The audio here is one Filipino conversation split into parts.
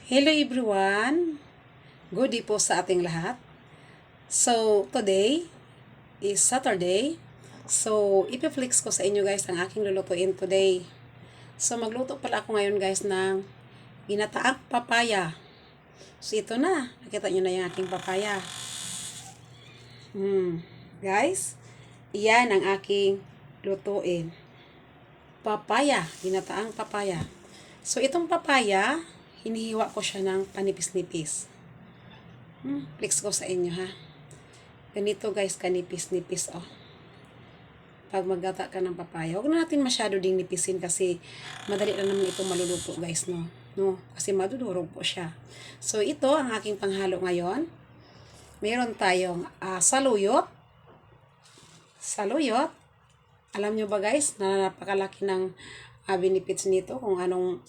Hello everyone! Good day po sa ating lahat. So, today is Saturday. So, ipiflex ko sa inyo guys ang aking lulutuin today. So, magluto pala ako ngayon guys ng ginataang papaya. So, ito na. Nakita nyo na yung aking papaya. Guys, iyan ang aking lutuin. Papaya. Ginataang papaya. So, itong papaya, hinihiwa ko siya ng panipis-nipis. Flex ko sa inyo ha. Ganito guys, kanipis-nipis oh. Pag maggata ka ng papaya, huwag na natin masyado ding nipisin kasi madali lang naman ito maluluto guys no. Kasi madudurog po siya. So ito ang aking panghalo ngayon. Meron tayong saluyot. Saluyot. Alam nyo ba guys na napakalaki ng benefits nito kung anong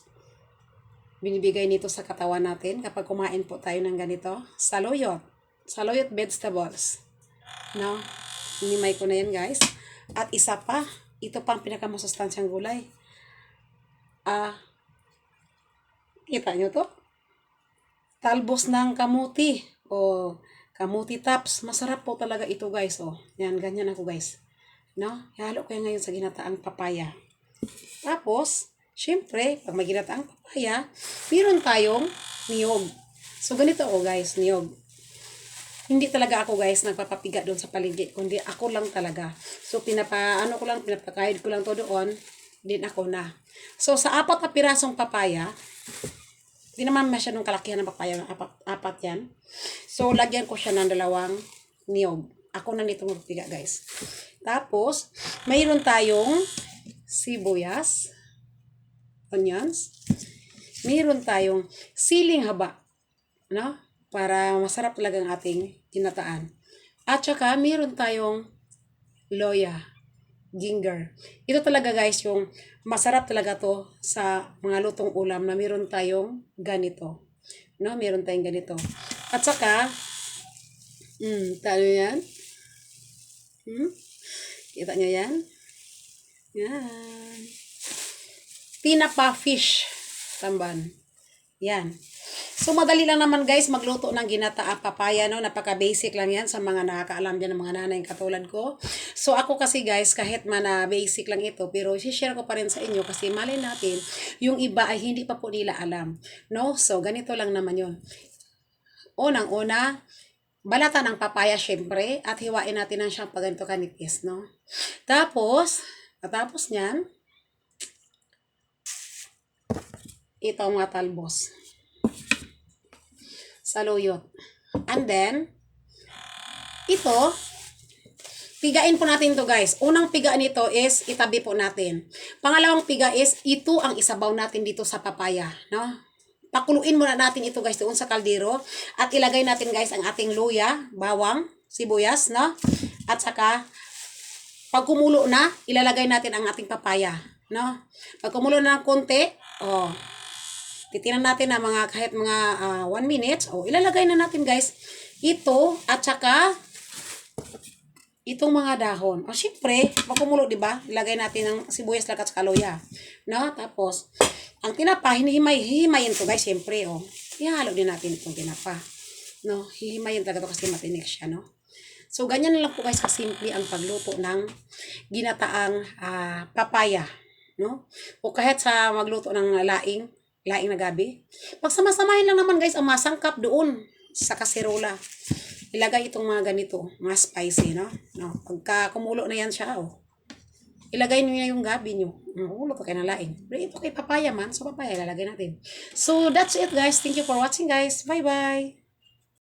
binibigay nito sa katawan natin kapag kumain po tayo ng ganito. Saluyot. Saluyot vegetables. No? Hinimay ko na yan guys. At isa pa, ito pang pinakamasustansyang gulay. Kita nyo to? Talbos ng kamuti. O kamuti tops. Masarap po talaga ito guys. O, yan, ganyan ako guys. No? Ihalo ko yan ngayon sa ginataang papaya. Tapos, syempre, pag may ginataang papaya, meron tayong niyog. So, ganito guys, niyog. Hindi talaga ako guys nagpapapiga doon sa paligid, kundi ako lang talaga. So, pinapakahid ko lang to doon, din ako na. So, sa 4 na pirasong papaya, hindi naman masyadong kalakihan ng papaya, apat yan. So, lagyan ko siya ng 2 niyog. Ako na nito magpiga guys. Tapos, mayroon tayong sibuyas, onions. Meron tayong siling haba, no? Para masarap talaga ang ating ginataan. At saka meron tayong loya, ginger. Ito talaga guys yung masarap talaga to sa mga lutong ulam na meron tayong ganito. No, meron tayong ganito. At saka talo yan? Kita nyo yan? Yan. Tinapa fish tamban. Yan. So, madali lang naman guys magluto ng ginataang papaya, no? Napaka-basic lang yan sa mga nakakaalam dyan ng mga nanay katulad ko. So, ako kasi guys, kahit basic lang ito, pero i-share ko pa rin sa inyo kasi malay natin, yung iba ay hindi pa po nila alam. No? So, ganito lang naman yun. Unang-una, balata ng papaya syempre, at hiwain natin ang siyang pag ganito kanipis, no? Tapos nyan, ito ang mga talbos. Saluyot. And then, ito, pigain po natin to guys. Unang piga nito is itabi po natin. Pangalawang piga is ito ang isabaw natin dito sa papaya. No? Pakuluin muna natin ito guys doon sa kaldero. At ilagay natin guys ang ating luya, bawang, sibuyas. No? At saka, pag kumulo na, ilalagay natin ang ating papaya. No? Pag kumulo na ng konti, titinan natin na kahit mga 1 minute. Ilalagay na natin guys ito at saka itong mga dahon. Syempre, makumulo, di ba? Ilagay natin ang sibuyas at saka luya. No? Tapos, ang tinapa, hihimayin to guys, syempre. Ihalo din natin itong tinapa. No? Hihimayin talaga to kasi matinik siya, no? So, ganyan lang po guys kasimple ang pagluto ng ginataang papaya. No? O kahit sa magluto ng laing na gabi. Pagsama-samahin lang naman guys ang masangkap doon sa kaserola. Ilagay itong mga ganito, mga spicy, no? Pagka kumulo na yan siya, ilagay niyo yung gabi niyo. Luto kayo ng laing. Pero ito kay papaya man, so papaya ilalagay natin. So that's it guys. Thank you for watching guys. Bye-bye.